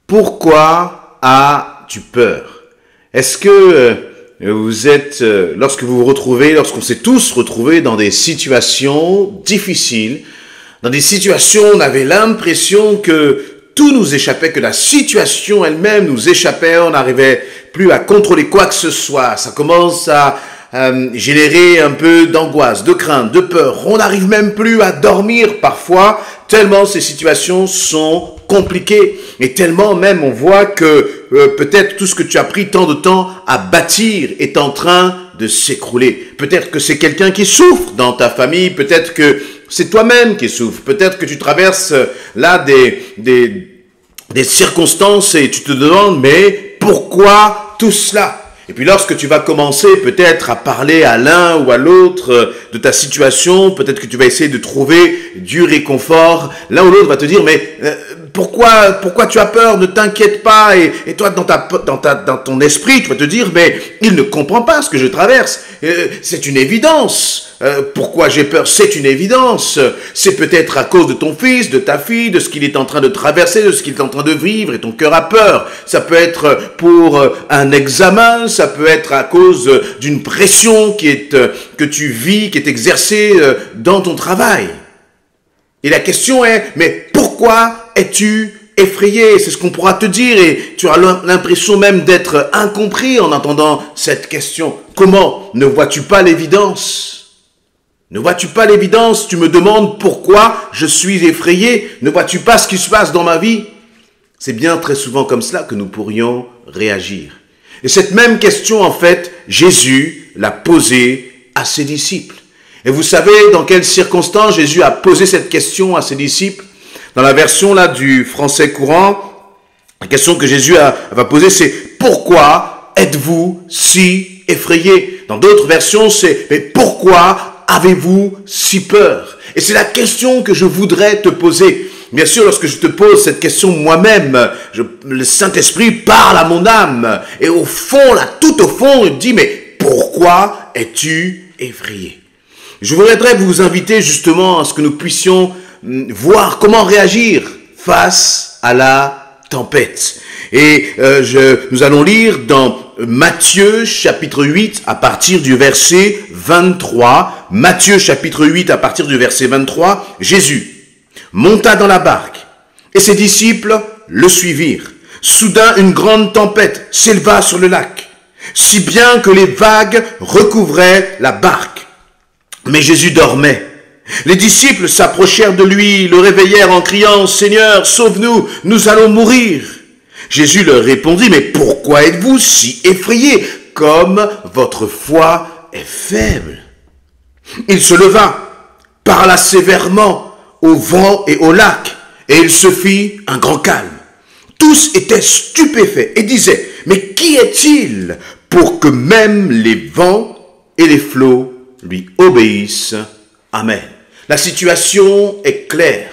Pourquoi as-tu peur? Est-ce que vous êtes, lorsque vous vous retrouvez, lorsqu'on s'est tous retrouvés dans des situations difficiles, dans des situations où on avait l'impression que tout nous échappait, que la situation elle-même nous échappait, on n'arrivait plus à contrôler quoi que ce soit, ça commence à générer un peu d'angoisse, de crainte, de peur, on n'arrive même plus à dormir parfois, tellement ces situations sont compliquées, et tellement même on voit que peut-être tout ce que tu as pris tant de temps à bâtir est en train de s'écrouler. Peut-être que c'est quelqu'un qui souffre dans ta famille, peut-être que c'est toi-même qui souffres, peut-être que tu traverses là des circonstances et tu te demandes, mais pourquoi tout cela? Et puis lorsque tu vas commencer peut-être à parler à l'un ou à l'autre de ta situation, peut-être que tu vas essayer de trouver du réconfort, l'un ou l'autre va te dire, mais pourquoi tu as peur? Ne t'inquiète pas. Et toi, dans ton esprit, tu vas te dire, mais il ne comprend pas ce que je traverse. C'est une évidence. Pourquoi j'ai peur? C'est une évidence. C'est peut-être à cause de ton fils, de ta fille, de ce qu'il est en train de traverser, de ce qu'il est en train de vivre, et ton cœur a peur. Ça peut être pour un examen, ça peut être à cause d'une pression que tu vis, qui est exercée dans ton travail. Et la question est, mais pourquoi es-tu effrayé? C'est ce qu'on pourra te dire, et tu as l'impression même d'être incompris en entendant cette question. Comment? Ne vois-tu pas l'évidence? Ne vois-tu pas l'évidence? Tu me demandes pourquoi je suis effrayé? Ne vois-tu pas ce qui se passe dans ma vie? C'est bien très souvent comme cela que nous pourrions réagir. Et cette même question, en fait, Jésus l'a posée à ses disciples. Et vous savez dans quelles circonstances Jésus a posé cette question à ses disciples? Dans la version là du français courant, la question que Jésus va poser, c'est « Pourquoi êtes-vous si effrayés ?» Dans d'autres versions, c'est « Mais pourquoi avez-vous si peur ?» Et c'est la question que je voudrais te poser. Bien sûr, lorsque je te pose cette question moi-même, le Saint-Esprit parle à mon âme. Et au fond, là, tout au fond, il dit « Mais pourquoi es-tu effrayé ?» Je voudrais vous inviter justement à ce que nous puissions voir comment réagir face à la tempête. Et nous allons lire dans Matthieu chapitre 8 à partir du verset 23. Matthieu chapitre 8 à partir du verset 23. Jésus monta dans la barque et ses disciples le suivirent. Soudain, une grande tempête s'éleva sur le lac, si bien que les vagues recouvraient la barque. Mais Jésus dormait. Les disciples s'approchèrent de lui, le réveillèrent en criant « Seigneur, sauve-nous, nous allons mourir !» Jésus leur répondit « Mais pourquoi êtes-vous si effrayés, comme votre foi est faible ?» Il se leva, parla sévèrement au vent et au lac, et il se fit un grand calme. Tous étaient stupéfaits et disaient « Mais qui est-il pour que même les vents et les flots lui obéissent? Amen. » La situation est claire.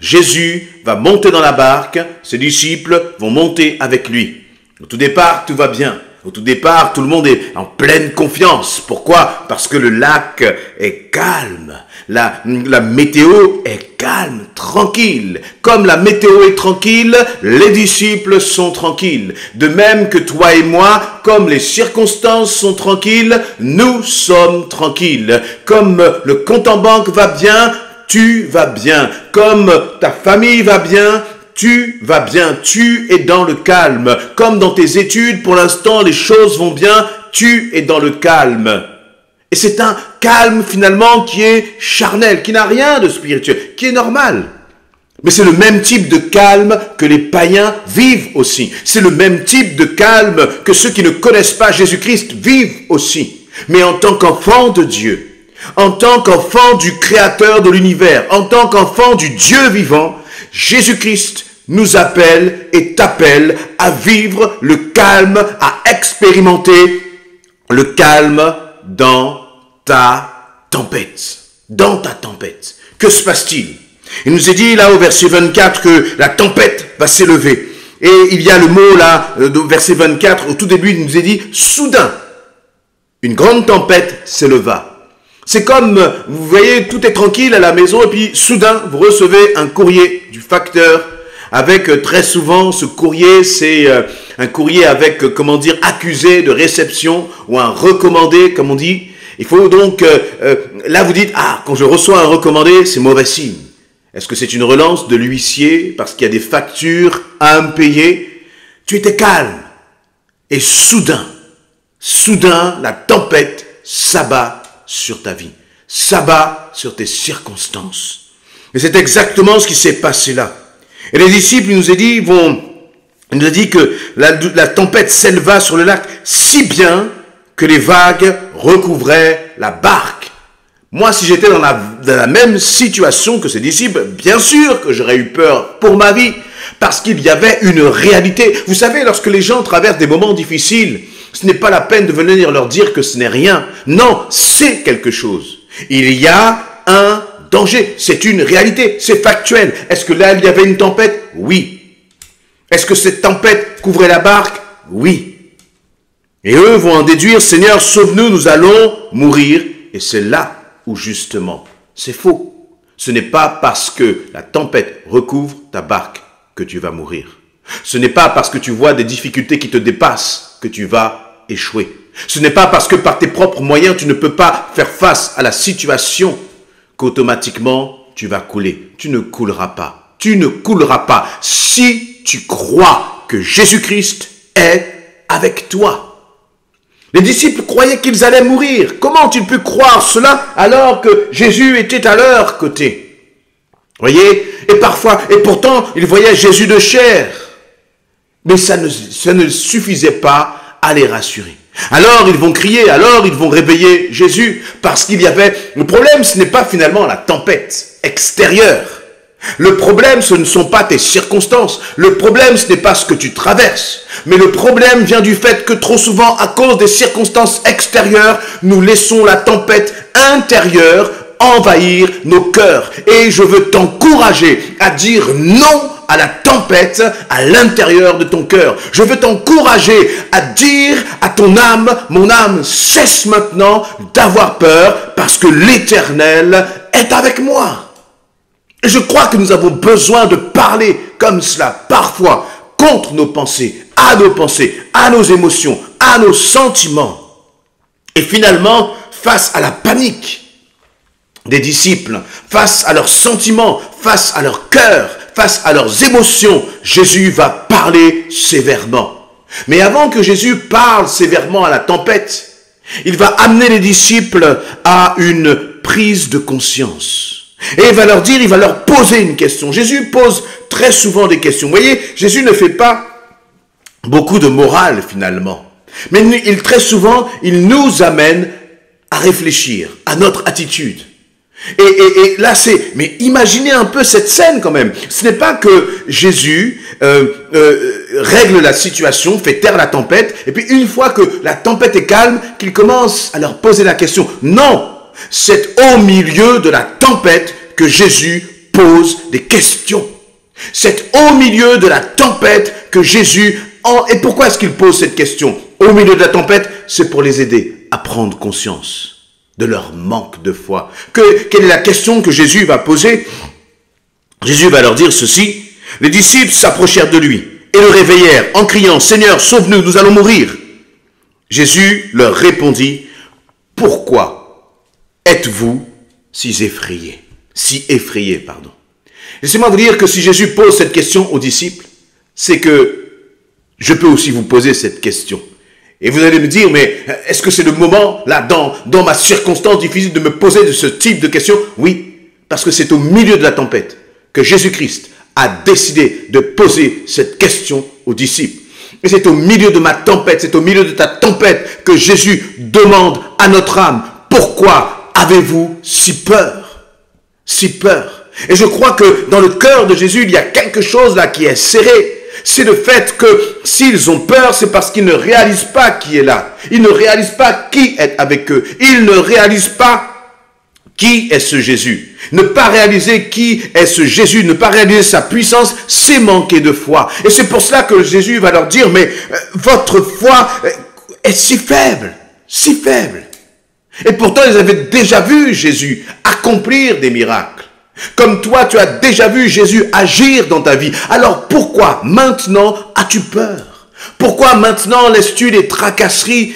Jésus va monter dans la barque, ses disciples vont monter avec lui. Au tout départ, tout va bien. Au tout départ, tout le monde est en pleine confiance. Pourquoi? Parce que le lac est calme. La météo est calme, tranquille. Comme la météo est tranquille, les disciples sont tranquilles. De même que toi et moi, comme les circonstances sont tranquilles, nous sommes tranquilles. Comme le compte en banque va bien, tu vas bien. Comme ta famille va bien, tu vas bien, tu es dans le calme. Comme dans tes études, pour l'instant, les choses vont bien, tu es dans le calme. Et c'est un calme finalement qui est charnel, qui n'a rien de spirituel, qui est normal. Mais c'est le même type de calme que les païens vivent aussi. C'est le même type de calme que ceux qui ne connaissent pas Jésus-Christ vivent aussi. Mais en tant qu'enfant de Dieu, en tant qu'enfant du Créateur de l'univers, en tant qu'enfant du Dieu vivant, Jésus-Christ nous appelle et t'appelle à vivre le calme, à expérimenter le calme dans ta tempête. Dans ta tempête. Que se passe-t-il? Il nous est dit là au verset 24 que la tempête va s'élever. Et il y a le mot là, au verset 24, au tout début, il nous est dit soudain. Une grande tempête s'éleva. C'est comme, vous voyez, tout est tranquille à la maison et puis soudain, vous recevez un courrier du facteur avec très souvent ce courrier, c'est un courrier avec, comment dire, accusé de réception ou un recommandé, comme on dit. Il faut donc, là vous dites, ah, quand je reçois un recommandé, c'est mauvais signe. Est-ce que c'est une relance de l'huissier parce qu'il y a des factures à me payer? Tu étais calme. Et soudain, la tempête s'abat sur ta vie, s'abat sur tes circonstances. Et c'est exactement ce qui s'est passé là. Et les disciples, il nous a dit que la tempête s'éleva sur le lac si bien que les vagues recouvraient la barque. Moi, si j'étais dans la même situation que ces disciples, bien sûr que j'aurais eu peur pour ma vie, parce qu'il y avait une réalité. Vous savez, lorsque les gens traversent des moments difficiles, ce n'est pas la peine de venir leur dire que ce n'est rien. Non, c'est quelque chose. Il y a un danger, c'est une réalité, c'est factuel. Est-ce que là, il y avait une tempête? Oui. Est-ce que cette tempête couvrait la barque? Oui. Et eux vont en déduire, Seigneur, sauve-nous, nous allons mourir. Et c'est là où justement, c'est faux. Ce n'est pas parce que la tempête recouvre ta barque que tu vas mourir. Ce n'est pas parce que tu vois des difficultés qui te dépassent que tu vas échouer. Ce n'est pas parce que par tes propres moyens, tu ne peux pas faire face à la situation qu'automatiquement, tu vas couler. Tu ne couleras pas. Tu ne couleras pas si tu crois que Jésus-Christ est avec toi. Les disciples croyaient qu'ils allaient mourir. Comment ont-ils pu croire cela alors que Jésus était à leur côté? Voyez? Et pourtant, ils voyaient Jésus de chair. Mais ça ne suffisait pas à les rassurer. Alors ils vont crier, alors ils vont réveiller Jésus, parce qu'il y avait... Le problème, ce n'est pas finalement la tempête extérieure. Le problème, ce ne sont pas tes circonstances. Le problème, ce n'est pas ce que tu traverses. Mais le problème vient du fait que trop souvent, à cause des circonstances extérieures, nous laissons la tempête intérieure envahir nos cœurs. Et je veux t'encourager à dire non à la tempête à l'intérieur de ton cœur. Je veux t'encourager à dire à ton âme, mon âme, cesse maintenant d'avoir peur parce que l'Éternel est avec moi. Et je crois que nous avons besoin de parler comme cela, parfois, contre nos pensées, à nos émotions, à nos sentiments. Et finalement, face à la panique des disciples, face à leurs sentiments, face à leur cœur, face à leurs émotions, Jésus va parler sévèrement. Mais avant que Jésus parle sévèrement à la tempête, il va amener les disciples à une prise de conscience. Et il va leur dire, il va leur poser une question. Jésus pose très souvent des questions. Vous voyez, Jésus ne fait pas beaucoup de morale finalement. Mais très souvent, il nous amène à réfléchir à notre attitude. Et là, mais imaginez un peu cette scène quand même. Ce n'est pas que Jésus règle la situation, fait taire la tempête, et puis une fois que la tempête est calme, qu'il commence à leur poser la question. Non! C'est au milieu de la tempête que Jésus pose des questions. C'est au milieu de la tempête que Jésus... Et pourquoi est-ce qu'il pose cette question? Au milieu de la tempête, c'est pour les aider à prendre conscience de leur manque de foi. Quelle est la question que Jésus va poser? Jésus va leur dire ceci. Les disciples s'approchèrent de lui et le réveillèrent en criant, « Seigneur, sauve-nous, nous allons mourir. » Jésus leur répondit, « Pourquoi êtes-vous si effrayés? » Laissez-moi vous dire que si Jésus pose cette question aux disciples, c'est que je peux aussi vous poser cette question. Et vous allez me dire, mais est-ce que c'est le moment, là, dans ma circonstance difficile, de me poser de ce type de questions? Oui, parce que c'est au milieu de la tempête que Jésus-Christ a décidé de poser cette question aux disciples. Et c'est au milieu de ma tempête, c'est au milieu de ta tempête que Jésus demande à notre âme, pourquoi avez-vous si peur? Si peur. Et je crois que dans le cœur de Jésus, il y a quelque chose là qui est serré. C'est le fait que s'ils ont peur, c'est parce qu'ils ne réalisent pas qui est là. Ils ne réalisent pas qui est avec eux. Ils ne réalisent pas qui est ce Jésus. Ne pas réaliser qui est ce Jésus, ne pas réaliser sa puissance, c'est manquer de foi. Et c'est pour cela que Jésus va leur dire, mais votre foi est si faible, si faible. Et pourtant, ils avaient déjà vu Jésus accomplir des miracles. Comme toi, tu as déjà vu Jésus agir dans ta vie. Alors pourquoi maintenant as-tu peur? Pourquoi maintenant laisses-tu les tracasseries,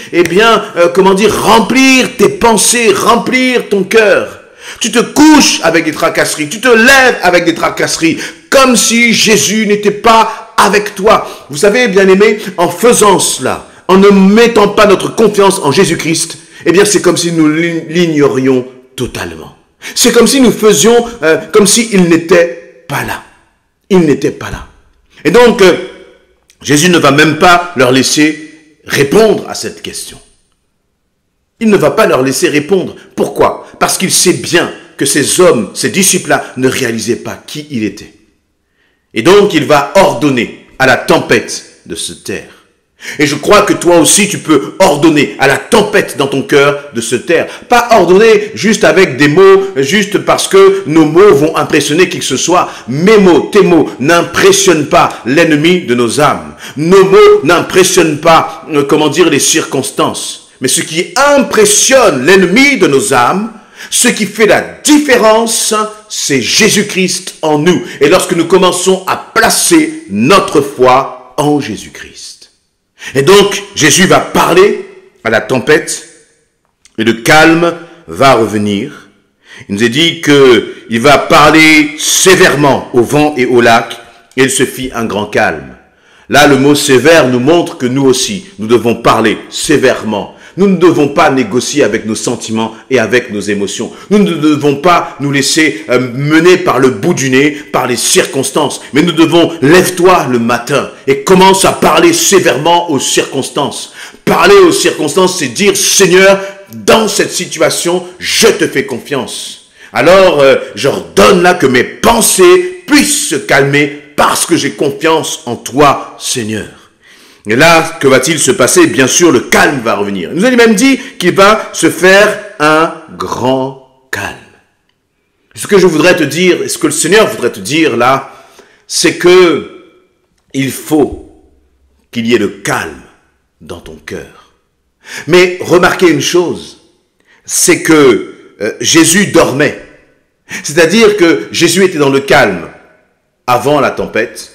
remplir tes pensées, remplir ton cœur? Tu te couches avec des tracasseries, tu te lèves avec des tracasseries, comme si Jésus n'était pas avec toi. Vous savez, bien-aimés, en faisant cela, en ne mettant pas notre confiance en Jésus-Christ, c'est comme si nous l'ignorions totalement. C'est comme si nous faisions comme s'il n'était pas là. Il n'était pas là. Et donc, Jésus ne va même pas leur laisser répondre à cette question. Il ne va pas leur laisser répondre. Pourquoi? Parce qu'il sait bien que ces hommes, ces disciples-là, ne réalisaient pas qui il était. Et donc, il va ordonner à la tempête de se taire. Et je crois que toi aussi, tu peux ordonner à la tempête dans ton cœur de se taire. Pas ordonner juste avec des mots, juste parce que nos mots vont impressionner qui que ce soit. Mes mots, tes mots n'impressionnent pas l'ennemi de nos âmes. Nos mots n'impressionnent pas, les circonstances. Mais ce qui impressionne l'ennemi de nos âmes, ce qui fait la différence, c'est Jésus-Christ en nous. Et lorsque nous commençons à placer notre foi en Jésus-Christ. Et donc, Jésus va parler à la tempête et le calme va revenir. Il nous est dit qu'il va parler sévèrement au vent et au lac et il se fit un grand calme. Là, le mot sévère nous montre que nous aussi, nous devons parler sévèrement. Nous ne devons pas négocier avec nos sentiments et avec nos émotions. Nous ne devons pas nous laisser mener par le bout du nez, par les circonstances. Mais nous devons, lève-toi le matin et commence à parler sévèrement aux circonstances. Parler aux circonstances, c'est dire, Seigneur, dans cette situation, je te fais confiance. Alors, j'ordonne là que mes pensées puissent se calmer parce que j'ai confiance en toi, Seigneur. Et là, que va-t-il se passer? Bien sûr, le calme va revenir. Il nous a même dit qu'il va se faire un grand calme. Ce que je voudrais te dire, et ce que le Seigneur voudrait te dire là, c'est que il faut qu'il y ait le calme dans ton cœur. Mais remarquez une chose, c'est que Jésus dormait. C'est-à-dire que Jésus était dans le calme avant la tempête,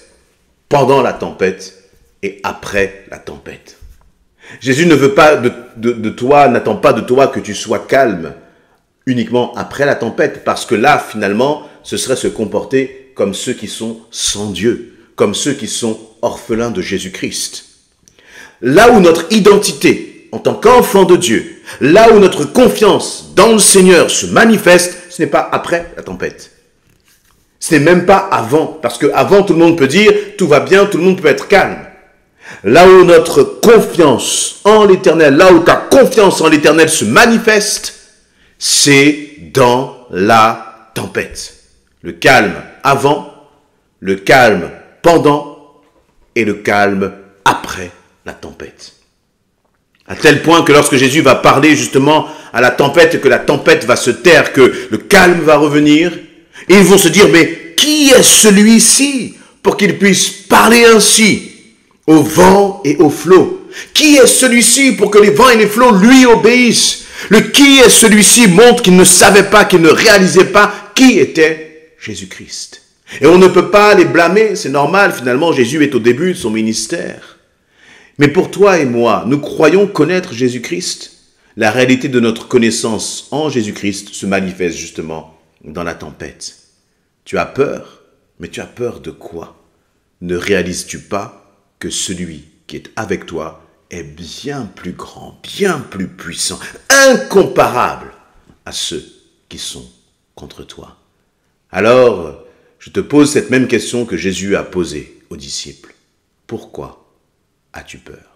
pendant la tempête, et après la tempête. Jésus ne veut pas de toi, n'attend pas de toi que tu sois calme uniquement après la tempête, parce que là, finalement, ce serait se comporter comme ceux qui sont sans Dieu, comme ceux qui sont orphelins de Jésus-Christ. Là où notre identité, en tant qu'enfant de Dieu, là où notre confiance dans le Seigneur se manifeste, ce n'est pas après la tempête. Ce n'est même pas avant, parce qu'avant, tout le monde peut dire, tout va bien, tout le monde peut être calme. Là où notre confiance en l'Éternel, là où ta confiance en l'Éternel se manifeste, c'est dans la tempête. Le calme avant, le calme pendant et le calme après la tempête. À tel point que lorsque Jésus va parler justement à la tempête, que la tempête va se taire, que le calme va revenir, et ils vont se dire, mais qui est celui-ci pour qu'il puisse parler ainsi au vent et au flot? Qui est celui-ci pour que les vents et les flots lui obéissent? Qui est celui-ci montre qu'il ne savait pas, qu'il ne réalisait pas qui était Jésus-Christ. Et on ne peut pas les blâmer, c'est normal, finalement Jésus est au début de son ministère. Mais pour toi et moi, nous croyons connaître Jésus-Christ. La réalité de notre connaissance en Jésus-Christ se manifeste justement dans la tempête. Tu as peur, mais tu as peur de quoi? Ne réalises-tu pas que celui qui est avec toi est bien plus grand, bien plus puissant, incomparable à ceux qui sont contre toi? Alors, je te pose cette même question que Jésus a posée aux disciples. Pourquoi as-tu peur?